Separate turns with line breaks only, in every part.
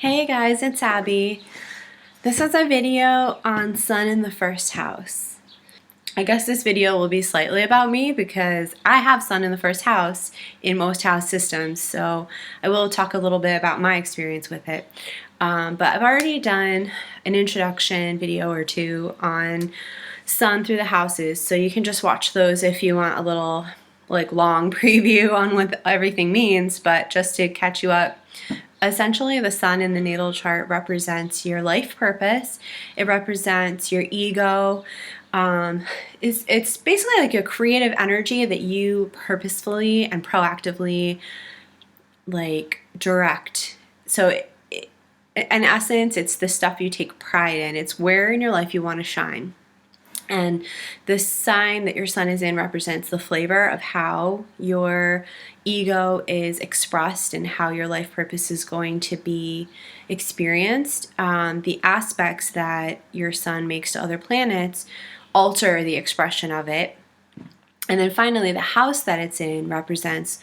Hey guys, it's Abby. This is a video on Sun in the first house. I guess this video will be slightly about me because I have Sun in the first house in most house systems, so I will talk a little bit about my experience with it. But I've already done an introduction video or two on Sun through the houses, so you can just watch those if you want a little long preview on what everything means. But just to catch you up, essentially the sun in the natal chart represents your life purpose. It represents your ego. It's basically like a creative energy that you purposefully and proactively direct. So in essence, it's the stuff you take pride in. It's where in your life you want to shine. And the sign that your sun is in represents the flavor of how your ego is expressed and how your life purpose is going to be experienced. The aspects that your sun makes to other planets alter the expression of it. And then finally, the house that it's in represents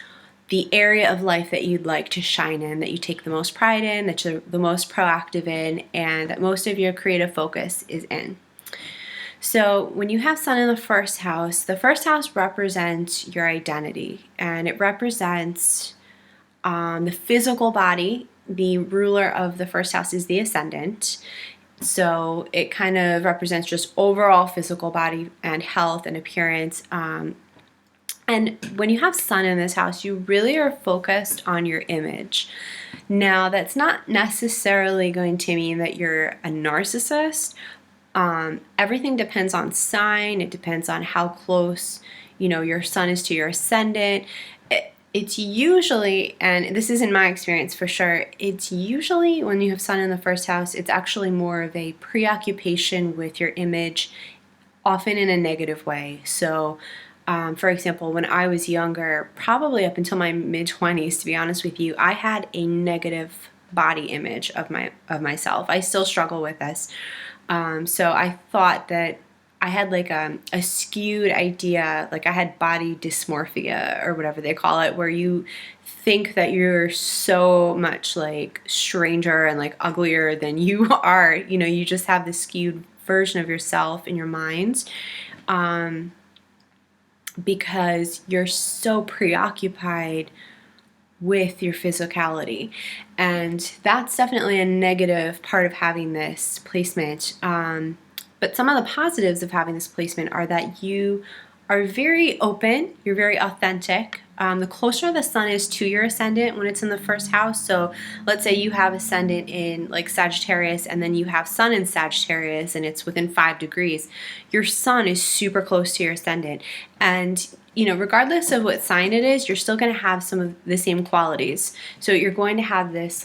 the area of life that you'd like to shine in, that you take the most pride in, that you're the most proactive in, and that most of your creative focus is in. So when you have Sun in the first house represents your identity, and it represents the physical body. The ruler of the first house is the ascendant. So it kind of represents just overall physical body and health and appearance. And when you have Sun in this house, you really are focused on your image. Now, that's not necessarily going to mean that you're a narcissist. Everything depends on sign. It depends on how close, your sun is to your ascendant. It's usually, and this is in my experience for sure, it's usually when you have Sun in the first house, it's actually more of a preoccupation with your image, often in a negative way. So, for example, when I was younger, probably up until my mid-20s, to be honest with you, I had a negative body image of myself. I still struggle with this. So I thought that I had a skewed idea, I had body dysmorphia or whatever they call it, where you think that you're so much stranger and uglier than you are. You just have this skewed version of yourself in your mind, because you're so preoccupied with your physicality. And that's definitely a negative part of having this placement. But some of the positives of having this placement are that you are very open, you're very authentic. The closer the sun is to your ascendant when it's in the first house, so let's say you have ascendant in Sagittarius and then you have sun in Sagittarius and it's within 5 degrees, your sun is super close to your ascendant. And regardless of what sign it is, you're still going to have some of the same qualities. So you're going to have this,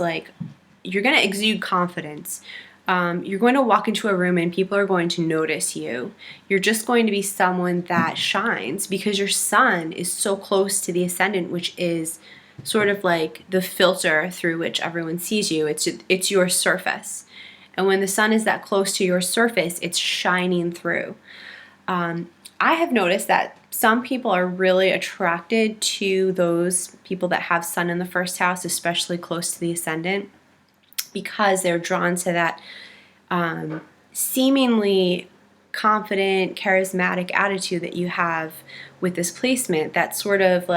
you're going to exude confidence. You're going to walk into a room and people are going to notice you. You're just going to be someone that shines because your sun is so close to the ascendant, which is sort of like the filter through which everyone sees you. It's your surface. And when the sun is that close to your surface, it's shining through. I have noticed that some people are really attracted to those people that have Sun in the first house, especially close to the ascendant, because they're drawn to that seemingly confident, charismatic attitude that you have with this placement. That's sort of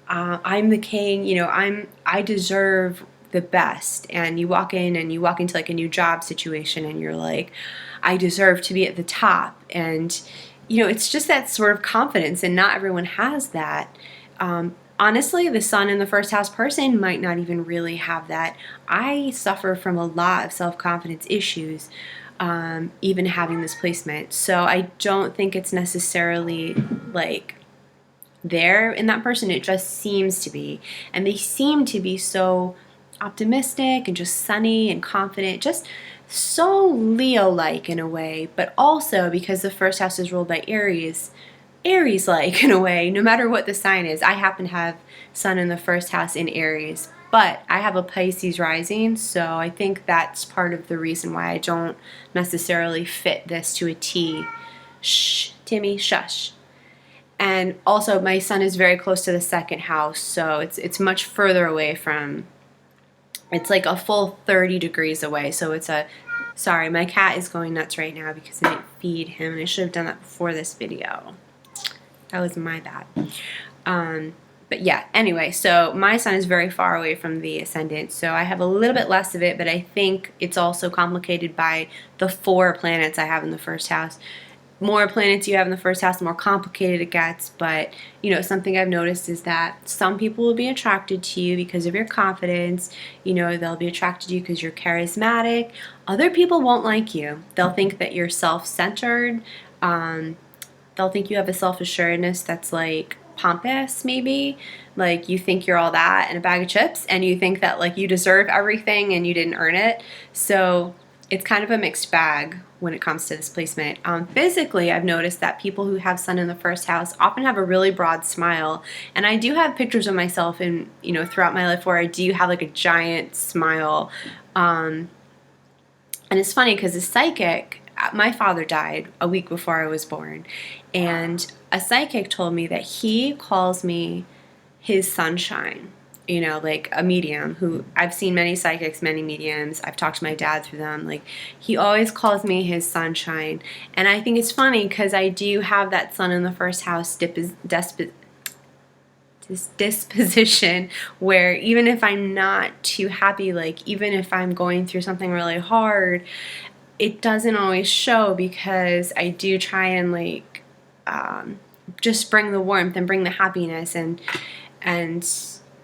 I'm the king, I deserve the best. And you walk into a new job situation and you're like, I deserve to be at the top. And it's just that sort of confidence, and not everyone has that. Honestly, the Sun in the first house person might not even really have that. I suffer from a lot of self-confidence issues, even having this placement. So I don't think it's necessarily there in that person. It just seems to be. And they seem to be so optimistic and just sunny and confident, just so Leo-like in a way, but also because the first house is ruled by Aries-like in a way, no matter what the sign is. I happen to have Sun in the first house in Aries, but I have a Pisces rising, so I think that's part of the reason why I don't necessarily fit this to a T. Shh, Timmy, shush. And also my sun is very close to the second house, so it's much further away from It's like a full 30 degrees away. So it's a, sorry, my cat is going nuts right now because I didn't feed him, and I should have done that before this video. That was my bad. But yeah, anyway, so my sun is very far away from the ascendant, so I have a little bit less of it, but I think it's also complicated by the 4 planets I have in the first house. More planets you have in the first house, the more complicated it gets. But you know, something I've noticed is that some people will be attracted to you because of your confidence. You know, they'll be attracted to you because you're charismatic. Other people won't like you. They'll think that you're self-centered. They'll think you have a self-assuredness that's like pompous, maybe. Like you think you're all that in a bag of chips, and you think that like you deserve everything and you didn't earn it. So it's kind of a mixed bag when it comes to this placement. Physically, I've noticed that people who have sun in the first house often have a really broad smile. And I do have pictures of myself in, you know, throughout my life where I do have like a giant smile. And it's funny because a psychic, my father died a week before I was born, and a psychic told me that he calls me his sunshine. You know, like a medium who, I've seen many psychics, many mediums. I've talked to my dad through them. Like, he always calls me his sunshine. And I think it's funny because I do have that sun in the first house disposition where even if I'm not too happy, like even if I'm going through something really hard, it doesn't always show because I do try and like just bring the warmth and bring the happiness and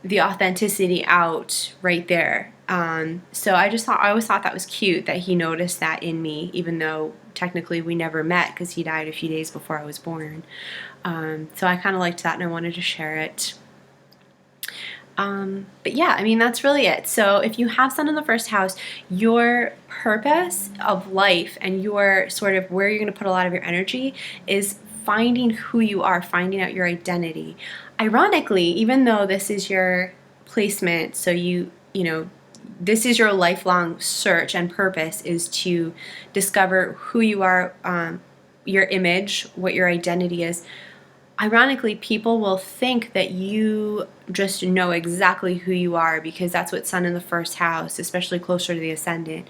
the authenticity out right there. So I always thought that was cute that he noticed that in me, even though technically we never met because he died a few days before I was born. So I kind of liked that and I wanted to share it. But yeah, I mean, that's really it. So if you have sun in the first house, your purpose of life and your sort of where you're going to put a lot of your energy is finding who you are, finding out your identity. Ironically, even though this is your placement, so you know, this is your lifelong search and purpose is to discover who you are, your image, what your identity is. Ironically, people will think that you just know exactly who you are because that's what sun in the first house, especially closer to the ascendant,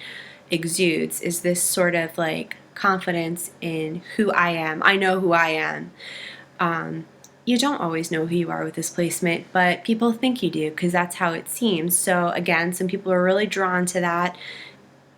exudes, is this sort of like confidence in who I am. I know who I am. You don't always know who you are with this placement, but people think you do because that's how it seems. So again, some people are really drawn to that,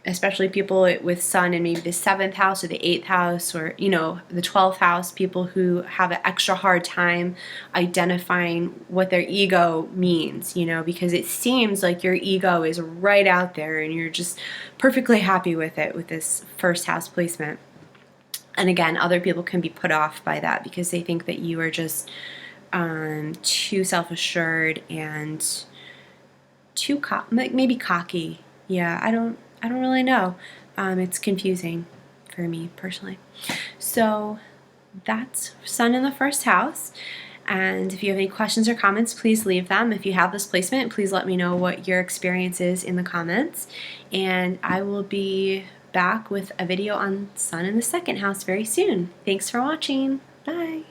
especially people with sun in maybe the 7th house or the 8th house or, you know, the 12th house, people who have an extra hard time identifying what their ego means, you know, because it seems like your ego is right out there and you're just perfectly happy with it with this first house placement. And again, other people can be put off by that because they think that you are just too self-assured and too maybe cocky. Yeah, I don't really know. It's confusing for me personally. So that's sun in the first house. And if you have any questions or comments, please leave them. If you have this placement, please let me know what your experience is in the comments. And I will be back with a video on sun in the 2nd house very soon. Thanks for watching. Bye.